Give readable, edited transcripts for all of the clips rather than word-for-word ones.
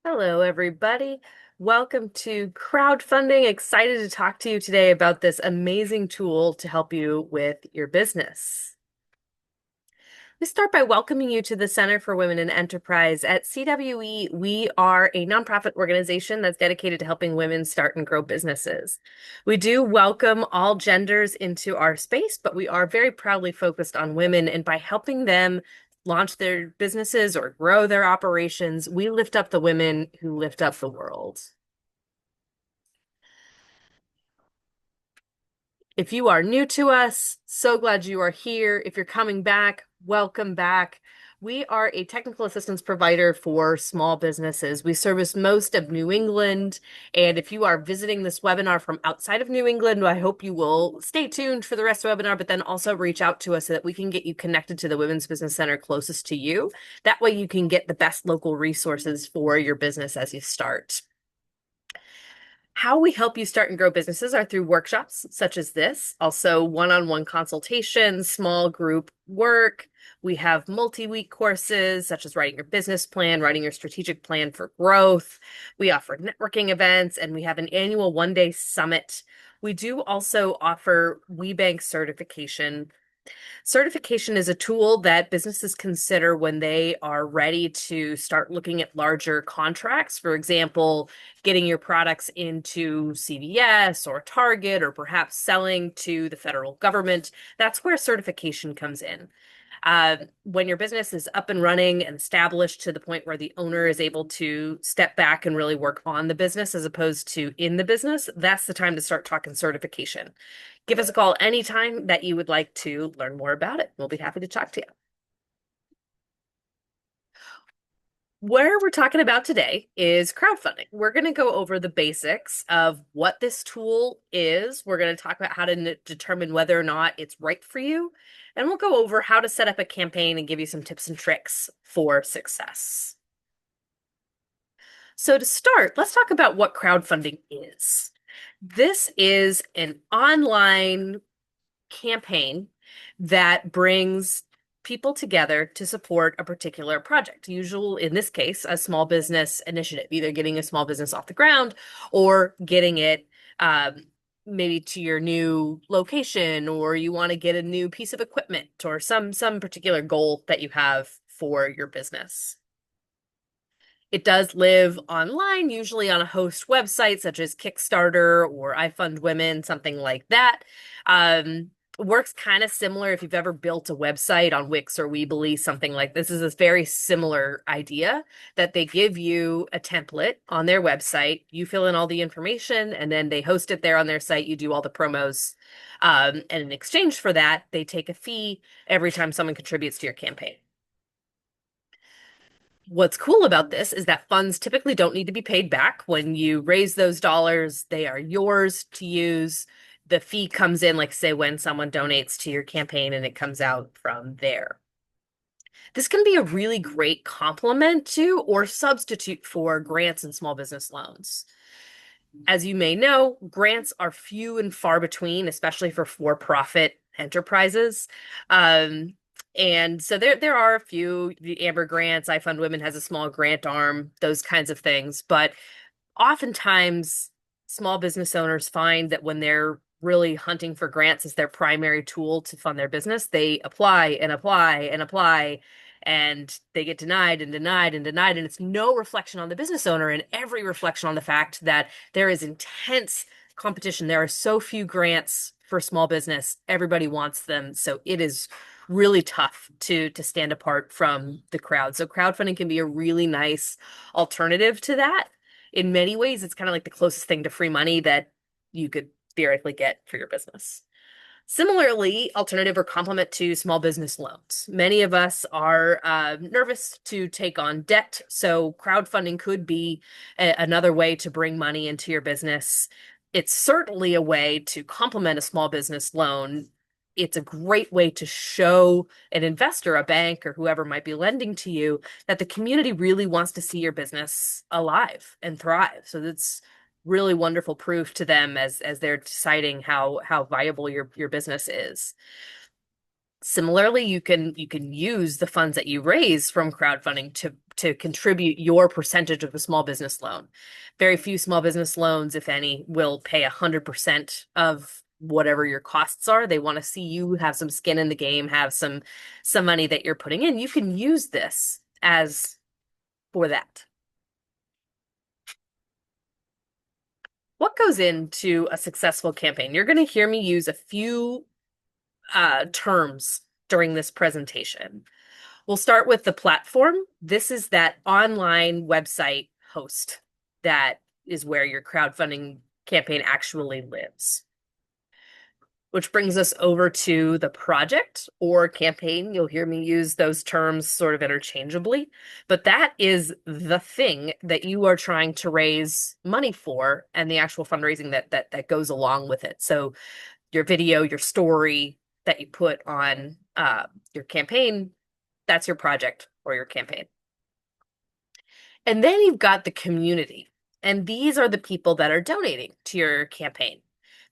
Hello, everybody. Welcome to crowdfunding. Excited to talk to you today about this amazing tool to help you with your business. We start by welcoming you to the Center for Women in Enterprise. At CWE, we are a nonprofit organization that's dedicated to helping women start and grow businesses. We do welcome all genders into our space, but we are very proudly focused on women, and by helping them launch their businesses or grow their operations, we lift up the women who lift up the world. If you are new to us, so glad you are here. If you're coming back, welcome back. We are a technical assistance provider for small businesses. We service most of New England. And if you are visiting this webinar from outside of New England, I hope you will stay tuned for the rest of the webinar, but then also reach out to us so that we can get you connected to the Women's Business Center closest to you. That way you can get the best local resources for your business as you start. How we help you start and grow businesses are through workshops such as this, also one-on-one consultations, small group work. We have multi-week courses such as writing your business plan, writing your strategic plan for growth. We offer networking events, and we have an annual one-day summit. We do also offer WeBank certification. Certification is a tool that businesses consider when they are ready to start looking at larger contracts. For example, getting your products into CVS or Target, or perhaps selling to the federal government. That's where certification comes in. When your business is up and running and established to the point where the owner is able to step back and really work on the business as opposed to in the business, that's the time to start talking certification. Give us a call anytime that you would like to learn more about it. We'll be happy to talk to you. Where we're talking about today is crowdfunding. We're going to go over the basics of what this tool is. We're going to talk about how to determine whether or not it's right for you. And we'll go over how to set up a campaign and give you some tips and tricks for success. So to start, let's talk about what crowdfunding is. This is an online campaign that brings people together to support a particular project. Usually, in this case, a small business initiative, either getting a small business off the ground or getting it maybe to your new location, or you want to get a new piece of equipment, or some particular goal that you have for your business. It does live online, usually on a host website such as Kickstarter or I Fund Women, something like that. Works kind of similar if you've ever built a website on Wix or Weebly, something like this. Is a very similar idea that they give you a template on their website, you fill in all the information, and then they host it there on their site. You do all the promos. And in exchange for that, they take a fee every time someone contributes to your campaign. What's cool about this is that funds typically don't need to be paid back. When you raise those dollars, they are yours to use. The fee comes in, like say, when someone donates to your campaign, and it comes out from there. This can be a really great complement to or substitute for grants and small business loans. As you may know, grants are few and far between, especially for-profit enterprises. And so there are a few, the Amber grants, I Fund Women has a small grant arm, those kinds of things. But oftentimes, small business owners find that when they're really hunting for grants as their primary tool to fund their business, they apply and apply and apply, and they get denied and denied and denied. And it's no reflection on the business owner, and every reflection on the fact that there is intense competition. There are so few grants for small business. Everybody wants them. So it is really tough to stand apart from the crowd. So crowdfunding can be a really nice alternative to that. In many ways, it's kind of like the closest thing to free money that you could theoretically get for your business. Similarly, alternative or complement to small business loans. Many of us are nervous to take on debt, so crowdfunding could be another way to bring money into your business. It's certainly a way to complement a small business loan. It's a great way to show an investor, a bank, or whoever might be lending to you that the community really wants to see your business alive and thrive. So that's really wonderful proof to them as they're deciding how viable your business is. Similarly, you can use the funds that you raise from crowdfunding to contribute your percentage of the small business loan. Very few small business loans, if any, will pay 100% of whatever your costs are. They want to see you have some skin in the game, have some money that you're putting in. You can use this as for that. What goes into a successful campaign? You're going to hear me use a few terms during this presentation. We'll start with the platform. This is that online website host that is where your crowdfunding campaign actually lives. Which brings us over to the project or campaign. You'll hear me use those terms sort of interchangeably, but that is the thing that you are trying to raise money for and the actual fundraising that goes along with it. So your video, your story that you put on your campaign, that's your project or your campaign. And then you've got the community. And these are the people that are donating to your campaign.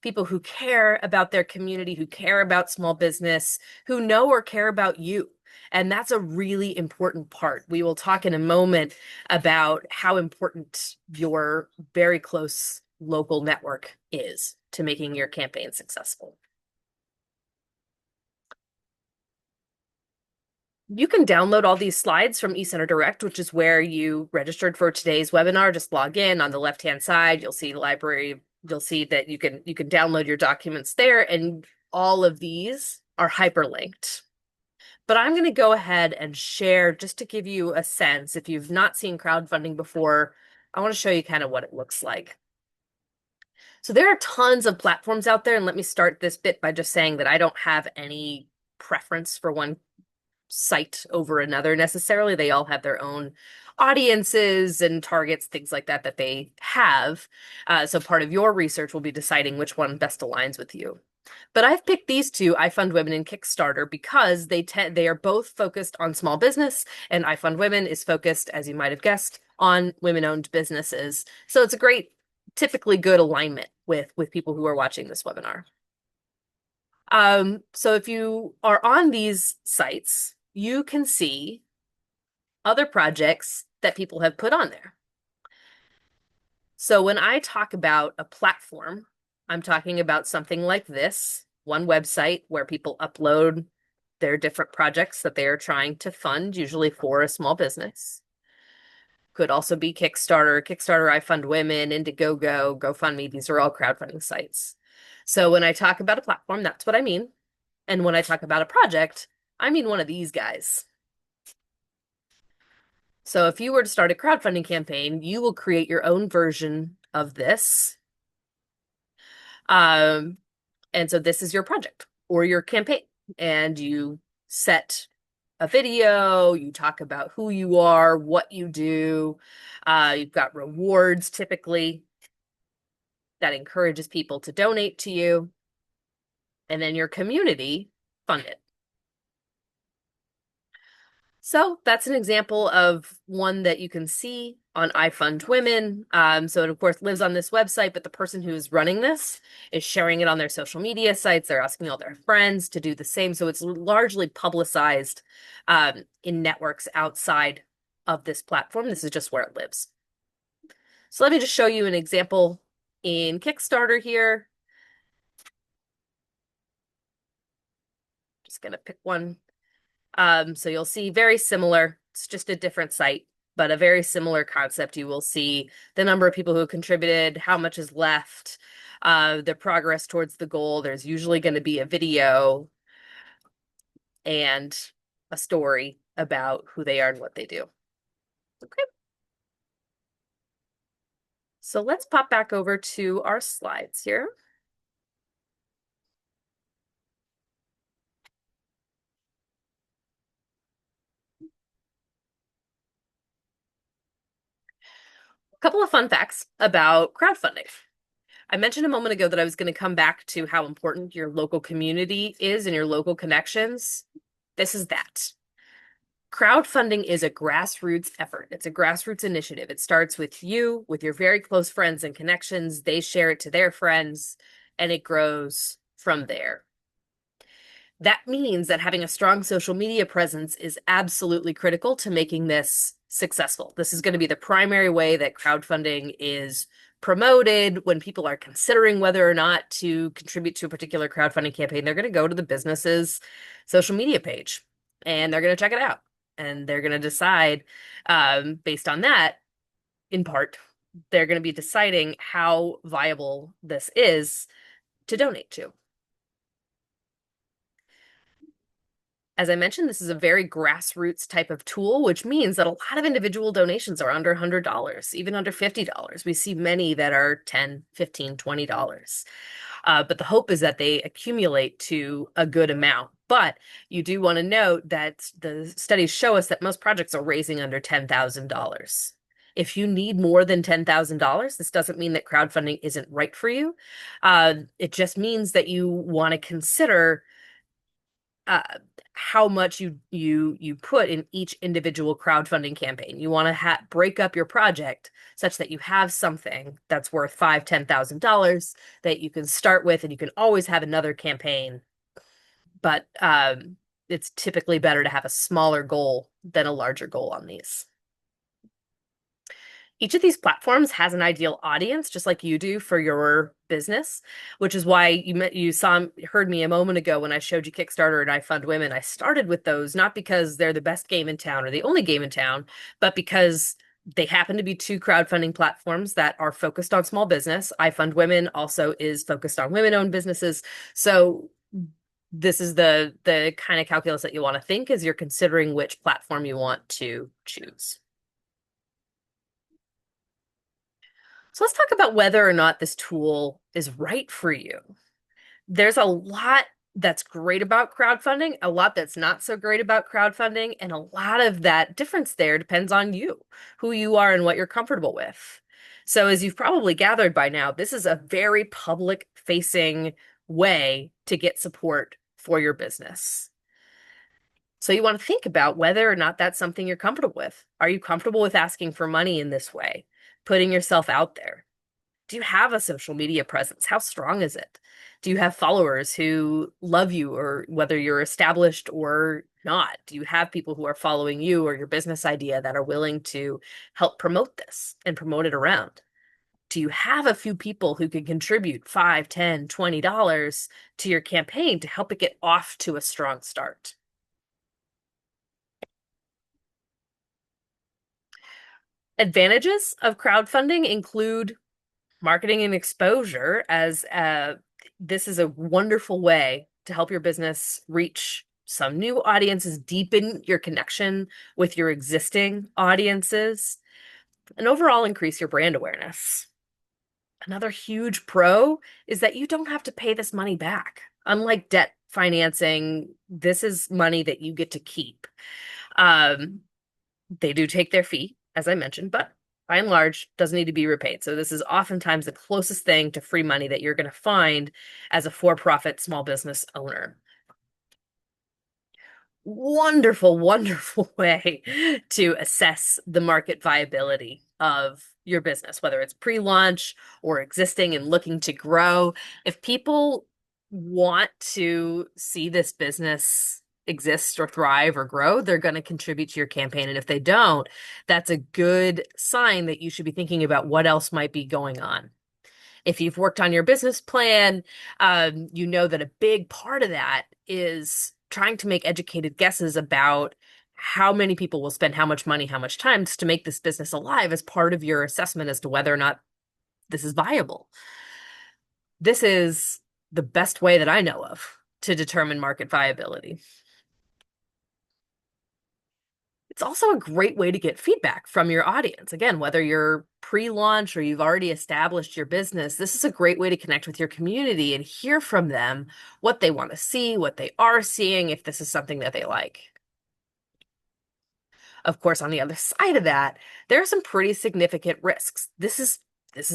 People who care about their community, who care about small business, who know or care about you. And that's a really important part. We will talk in a moment about how important your very close local network is to making your campaign successful. You can download all these slides from eCenter Direct, which is where you registered for today's webinar. Just log in. On the left-hand side, you'll see library. You'll see that you can download your documents there, and all of these are hyperlinked. But I'm going to go ahead and share just to give you a sense. If you've not seen crowdfunding before, I want to show you kind of what it looks like. So there are tons of platforms out there, and let me start this bit by just saying that I don't have any preference for one site over another necessarily. They all have their own audiences and targets, things like that that they have. So part of your research will be deciding which one best aligns with you. But I've picked these two, iFundWomen and Kickstarter, because they are both focused on small business, and iFundWomen is focused, as you might have guessed, on women-owned businesses. So it's a great, typically good alignment with people who are watching this webinar. So if you are on these sites, you can see other projects that people have put on there. So when I talk about a platform, I'm talking about something like this, one website where people upload their different projects that they are trying to fund, usually for a small business. Could also be Kickstarter, iFundWomen, Indiegogo, GoFundMe. These are all crowdfunding sites. So when I talk about a platform, that's what I mean. And when I talk about a project, I mean one of these guys. So if you were to start a crowdfunding campaign, you will create your own version of this. And so this is your project or your campaign. And you set a video, you talk about who you are, what you do. You've got rewards typically that encourages people to donate to you. And then your community fund it. So that's an example of one that you can see on iFundWomen. So it, of course, lives on this website, but the person who is running this is sharing it on their social media sites. They're asking all their friends to do the same. So it's largely publicized in networks outside of this platform. This is just where it lives. So let me just show you an example in Kickstarter here. Just going to pick one. So you'll see very similar. It's just a different site, but a very similar concept. You will see the number of people who have contributed, how much is left, the progress towards the goal. There's usually going to be a video and a story about who they are and what they do. Okay. So let's pop back over to our slides here. A couple of fun facts about crowdfunding. I mentioned a moment ago that I was going to come back to how important your local community is and your local connections. This is that. Crowdfunding is a grassroots effort. It's a grassroots initiative. It starts with you, with your very close friends and connections. They share it to their friends, and it grows from there. That means that having a strong social media presence is absolutely critical to making this successful. This is going to be the primary way that crowdfunding is promoted when people are considering whether or not to contribute to a particular crowdfunding campaign. They're going to go to the business's social media page and they're going to check it out. And they're going to decide, based on that, in part, they're going to be deciding how viable this is to donate to. As I mentioned, this is a very grassroots type of tool, which means that a lot of individual donations are under $100, even under $50. We see many that are $10, $15, $20. But the hope is that they accumulate to a good amount. But you do want to note that the studies show us that most projects are raising under $10,000. If you need more than $10,000, this doesn't mean that crowdfunding isn't right for you. It just means that you want to consider uh, how much you put in each individual crowdfunding campaign. You want to break up your project such that you have something that's worth $5,000, $10,000 that you can start with, and you can always have another campaign. But it's typically better to have a smaller goal than a larger goal on these. Each of these platforms has an ideal audience, just like you do for your business, which is why you heard me a moment ago when I showed you Kickstarter and I Fund Women. I started with those not because they're the best game in town or the only game in town, but because they happen to be two crowdfunding platforms that are focused on small business. I Fund Women also is focused on women-owned businesses. So this is the kind of calculus that you want to think as you're considering which platform you want to choose. So let's talk about whether or not this tool is right for you. There's a lot that's great about crowdfunding, a lot that's not so great about crowdfunding, and a lot of that difference there depends on you, who you are, and what you're comfortable with. So, as you've probably gathered by now, this is a very public facing way to get support for your business. So, you want to think about whether or not that's something you're comfortable with. Are you comfortable with asking for money in this way, putting yourself out there? Do you have a social media presence? How strong is it? Do you have followers who love you, or whether you're established or not? Do you have people who are following you or your business idea that are willing to help promote this and promote it around? Do you have a few people who can contribute $5, $10, $20 to your campaign to help it get off to a strong start? Advantages of crowdfunding include marketing and exposure, as this is a wonderful way to help your business reach some new audiences, deepen your connection with your existing audiences, and overall increase your brand awareness. Another huge pro is that you don't have to pay this money back. Unlike debt financing, this is money that you get to keep. Um, they do take their fee, as I mentioned, but by and large, doesn't need to be repaid. So this is oftentimes the closest thing to free money that you're going to find as a for-profit small business owner. Wonderful, wonderful way to assess the market viability of your business, whether it's pre-launch or existing and looking to grow. If people want to see this business exist or thrive or grow, they're going to contribute to your campaign. And if they don't, that's a good sign that you should be thinking about what else might be going on. If you've worked on your business plan, you know that a big part of that is trying to make educated guesses about how many people will spend how much money, how much time to make this business alive as part of your assessment as to whether or not this is viable. This is the best way that I know of to determine market viability. It's also a great way to get feedback from your audience. Again, whether you're pre-launch or you've already established your business, this is a great way to connect with your community and hear from them what they want to see, what they are seeing, if this is something that they like. Of course, on the other side of that, there are some pretty significant risks. This is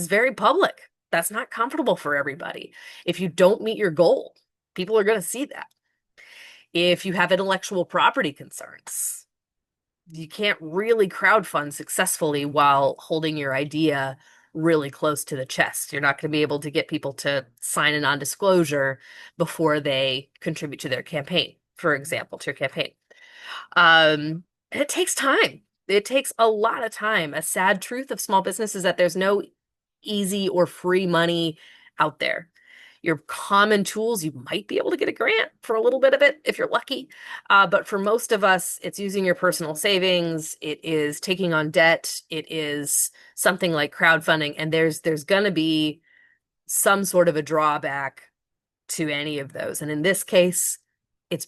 very public. That's not comfortable for everybody. If you don't meet your goal, people are going to see that. If you have intellectual property concerns, you can't really crowdfund successfully while holding your idea really close to the chest. You're not going to be able to get people to sign a non-disclosure before they contribute to their campaign, for example, to your campaign. And it takes time. It takes a lot of time. A sad truth of small business is that there's no easy or free money out there. Your common tools, you might be able to get a grant for a little bit of it if you're lucky. But for most of us, it's using your personal savings. It is taking on debt. It is something like crowdfunding. And there's going to be some sort of a drawback to any of those. And in this case, it's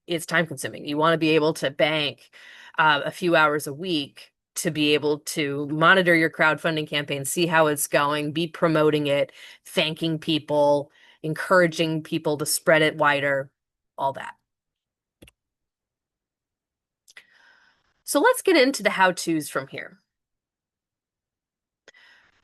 it's time consuming. You want to be able to bank a few hours a week to be able to monitor your crowdfunding campaign, see how it's going, be promoting it, thanking people, encouraging people to spread it wider, all that. So let's get into the how-tos from here.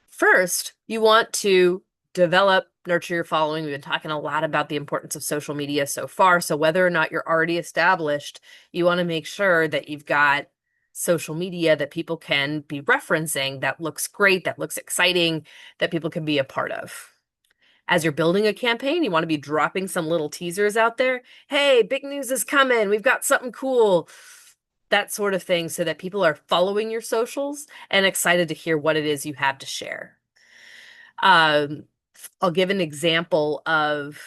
First, you want to develop, nurture your following. We've been talking a lot about the importance of social media so far. So whether or not you're already established, you want to make sure that you've got social media that people can be referencing, that looks great, that looks exciting, that people can be a part of. As you're building a campaign, you want to be dropping some little teasers out there. Hey, big news is coming. We've got something cool. That sort of thing, so that people are following your socials and excited to hear what it is you have to share. Um, I'll give an example of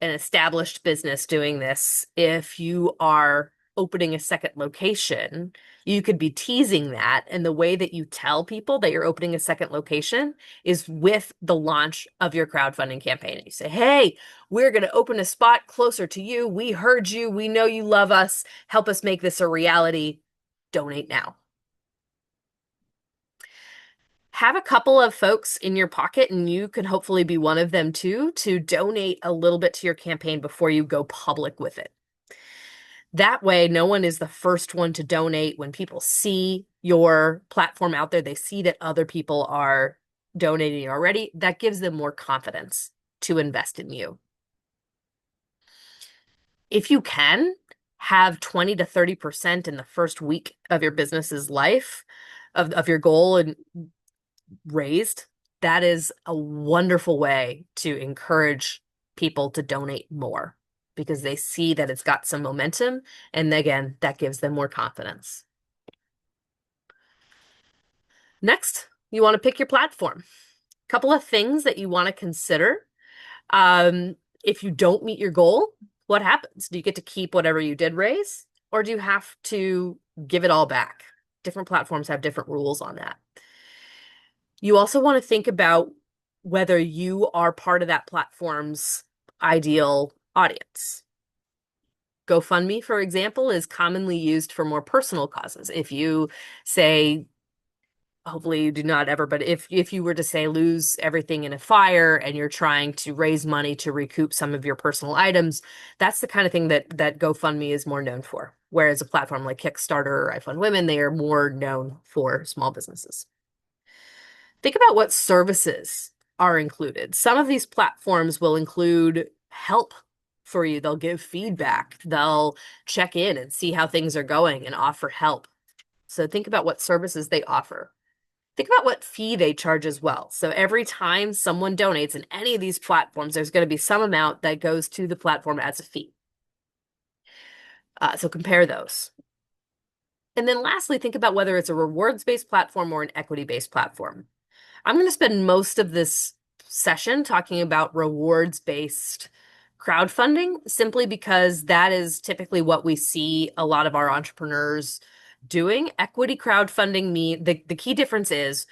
an established business doing this. If you are opening a second location, you could be teasing that. And the way that you tell people that you're opening a second location is with the launch of your crowdfunding campaign. And you say, hey, we're going to open a spot closer to you. We heard you. We know you love us. Help us make this a reality. Donate now. Have a couple of folks in your pocket, and you can hopefully be one of them too, to donate a little bit to your campaign before you go public with it. That way, no one is the first one to donate. When people see your platform out there, they see that other people are donating already. That gives them more confidence to invest in you. If you can, have 20 to 30% in the first week of your business's life of your goal and raised, that is a wonderful way to encourage people to donate more because they see that it's got some momentum. And again, that gives them more confidence. Next, you want to pick your platform. A couple of things that you want to consider. If you don't meet your goal, what happens? Do you get to keep whatever you did raise, or do you have to give it all back? Different platforms have different rules on that. You also want to think about whether you are part of that platform's ideal audience. GoFundMe, for example, is commonly used for more personal causes. If you say, hopefully you do not ever, but if you were to say lose everything in a fire and you're trying to raise money to recoup some of your personal items, that's the kind of thing that GoFundMe is more known for. Whereas a platform like Kickstarter or I Fund Women, they are more known for small businesses. Think about what services are included. Some of these platforms will include help for you. They'll give feedback. They'll check in and see how things are going and offer help. So think about what services they offer. Think about what fee they charge as well. So every time someone donates in any of these platforms, there's going to be some amount that goes to the platform as a fee. So compare those. And then lastly, think about whether it's a rewards-based platform or an equity-based platform. I'm going to spend most of this session talking about rewards-based crowdfunding, simply because that is typically what we see a lot of our entrepreneurs doing. Equity crowdfunding, the key difference is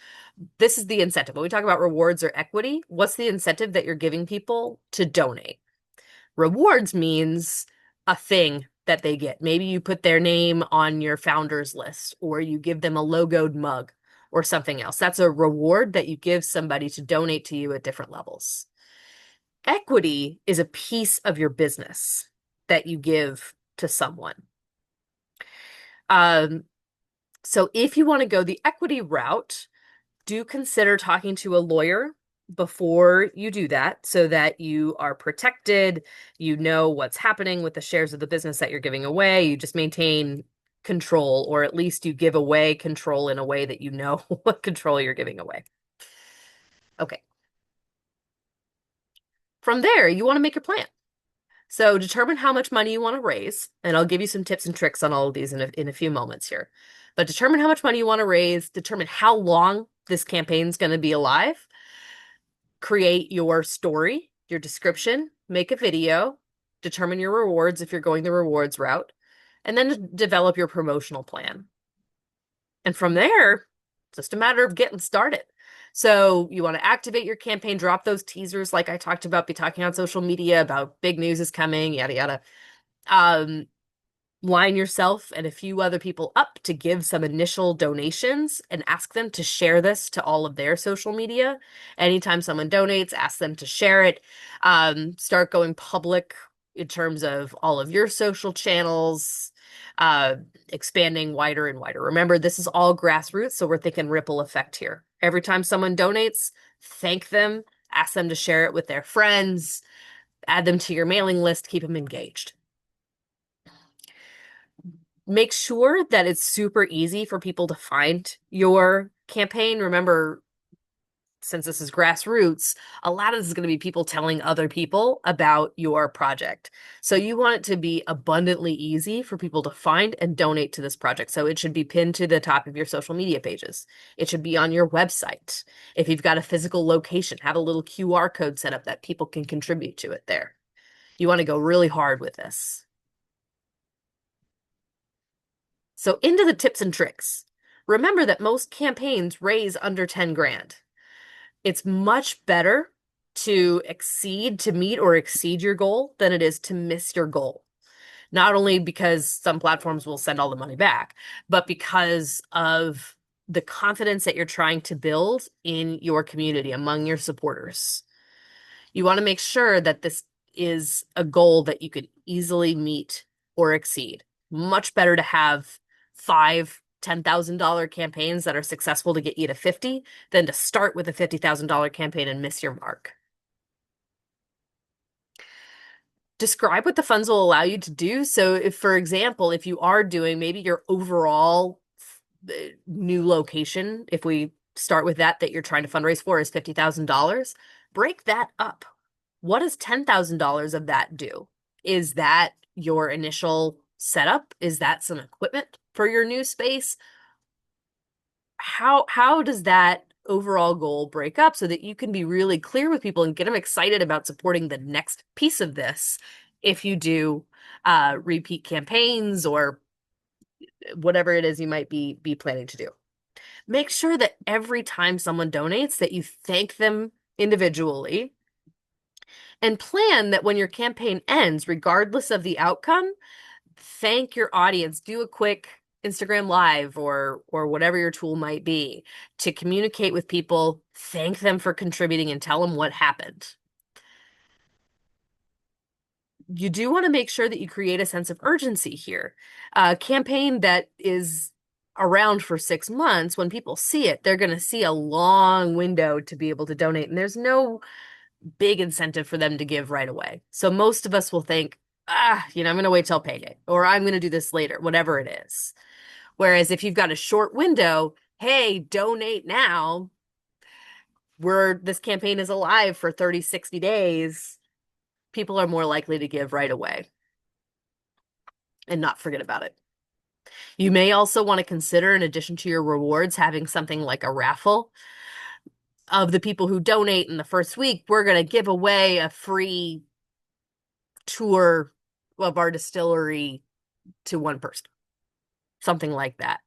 this is the incentive. When we talk about rewards or equity, what's the incentive that you're giving people to donate? Rewards means a thing that they get. Maybe you put their name on your founders list, or you give them a logoed mug or something else. That's a reward that you give somebody to donate to you at different levels. Equity is a piece of your business that you give to someone. So if you want to go the equity route, do consider talking to a lawyer before you do that so that you are protected, you know what's happening with the shares of the business that you're giving away, you just maintain control, or at least you give away control in a way that you know what control you're giving away. Okay. From there, you want to make your plan. So determine how much money you want to raise, and I'll give you some tips and tricks on all of these in a few moments here. But determine how much money you want to raise, determine how long this campaign is going to be alive, create your story, your description, make a video, determine your rewards if you're going the rewards route, and then develop your promotional plan. And from there, it's just a matter of getting started. So you want to activate your campaign, drop those teasers like I talked about, be talking on social media about big news is coming, yada yada. Um, Line yourself and a few other people up to give some initial donations and ask them to share this to all of their social media. Anytime someone donates, ask them to share it. Start going public in terms of all of your social channels, uh, expanding wider and wider. Remember, this is all grassroots, so we're thinking ripple effect here. Every time someone donates, thank them, ask them to share it with their friends, add them to your mailing list, keep them engaged. Make sure that it's super easy for people to find your campaign. Remember, since this is grassroots, a lot of this is going to be people telling other people about your project. So you want it to be abundantly easy for people to find and donate to this project. So it should be pinned to the top of your social media pages. It should be on your website. If you've got a physical location, have a little QR code set up that people can contribute to it there. You want to go really hard with this. So into the tips and tricks. Remember that most campaigns raise under 10 grand. It's much better to meet or exceed your goal than it is to miss your goal. Not only because some platforms will send all the money back, but because of the confidence that you're trying to build in your community among your supporters. You want to make sure that this is a goal that you could easily meet or exceed. Much better to have five $10,000 campaigns that are successful to get you to 50 than to start with a $50,000 campaign and miss your mark. Describe what the funds will allow you to do. So if, for example, if you are doing maybe your overall new location, if we start with that you're trying to fundraise for is $50,000, break that up. What does $10,000 of that do? Is that your initial setup? Is that some equipment for your new space? How does that overall goal break up so that you can be really clear with people and get them excited about supporting the next piece of this if you do repeat campaigns or whatever it is you might be planning to do. Make sure that every time someone donates that you thank them individually and plan that when your campaign ends, regardless of the outcome, thank your audience. Do a quick Instagram live or whatever your tool might be to communicate with people, thank them for contributing and tell them what happened. You do want to make sure that you create a sense of urgency here. A campaign that is around for 6 months, when people see it, they're going to see a long window to be able to donate, and there's no big incentive for them to give right away. So most of us will think, I'm going to wait till payday, or I'm going to do this later, whatever it is. Whereas if you've got a short window, hey, donate now, where this campaign is alive for 30, 60 days, people are more likely to give right away and not forget about it. You may also want to consider, in addition to your rewards, having something like a raffle. Of the people who donate in the first week, we're going to give away a free tour of our distillery to one person, something like that.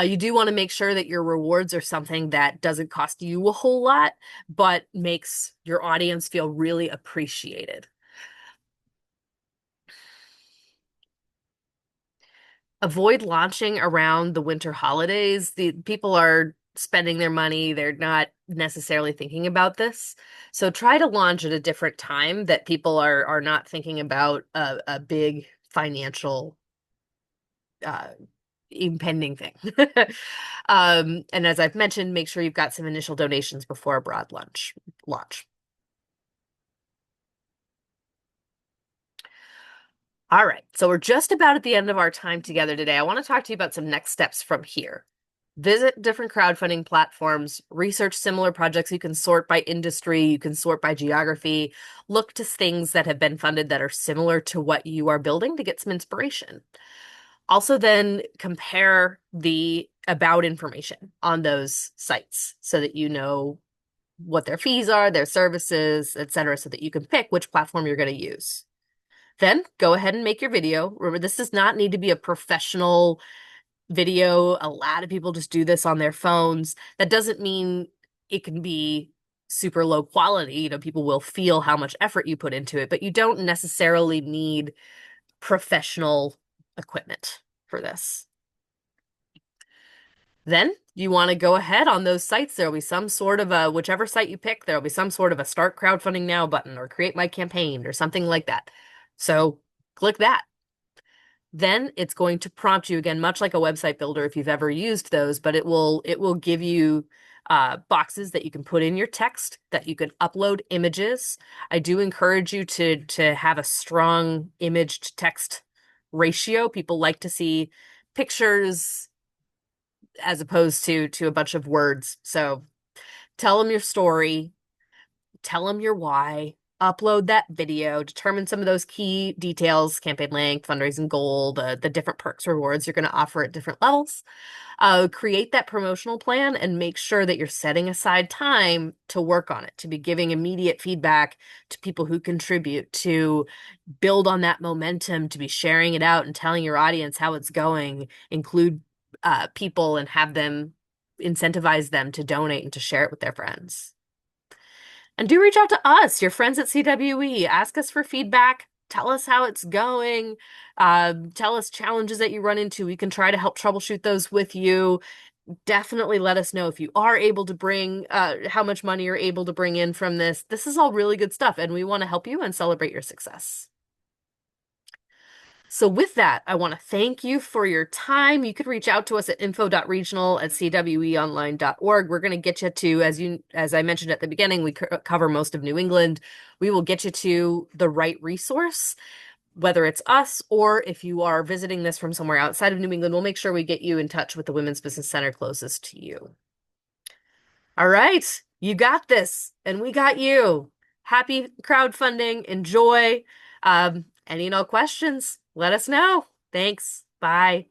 You do want to make sure that your rewards are something that doesn't cost you a whole lot, but makes your audience feel really appreciated. Avoid launching around the winter holidays. The people are spending their money, they're not necessarily thinking about this. So try to launch at a different time that people are not thinking about a big financial uh, impending thing. And as I've mentioned, make sure you've got some initial donations before a broad launch. All right, so we're just about at the end of our time together today. I want to talk to you about some next steps from here. Visit different crowdfunding platforms, research similar projects. You can sort by industry, you can sort by geography, look to things that have been funded that are similar to what you are building to get some inspiration. Also, then compare the about information on those sites so that you know what their fees are, their services, etc., so that you can pick which platform you're going to use. Then go ahead and make your video. Remember, this does not need to be a professional video. A lot of people just do this on their phones. That doesn't mean it can be super low quality. People will feel how much effort you put into it, but you don't necessarily need professional equipment for this. Then you want to go ahead on those sites. There'll be some sort of a, whichever site you pick, there'll be some sort of a start crowdfunding now button or create my campaign or something like that. So click that. Then it's going to prompt you again, much like a website builder if you've ever used those, but it will give you boxes that you can put in your text, that you can upload images. I do encourage you to have a strong image to text ratio. People like to see pictures as opposed to a bunch of words. So tell them your story, tell them your why, upload that video, determine some of those key details, campaign length, fundraising goal, the different perks, rewards you're going to offer at different levels. Create that promotional plan and make sure that you're setting aside time to work on it, to be giving immediate feedback to people who contribute, to build on that momentum, to be sharing it out and telling your audience how it's going, include people and have them incentivize them to donate and to share it with their friends. And do reach out to us, your friends at CWE. Ask us for feedback. Tell us how it's going. Tell us challenges that you run into. We can try to help troubleshoot those with you. Definitely let us know if you are able to bring, how much money you're able to bring in from this. This is all really good stuff, and we want to help you and celebrate your success. So with that, I want to thank you for your time. You could reach out to us at info.regional@cweonline.org. We're going to get you to, as I mentioned at the beginning, we cover most of New England. We will get you to the right resource, whether it's us or if you are visiting this from somewhere outside of New England, we'll make sure we get you in touch with the Women's Business Center closest to you. All right, you got this, and we got you. Happy crowdfunding. Enjoy. Any and all questions, let us know. Thanks. Bye.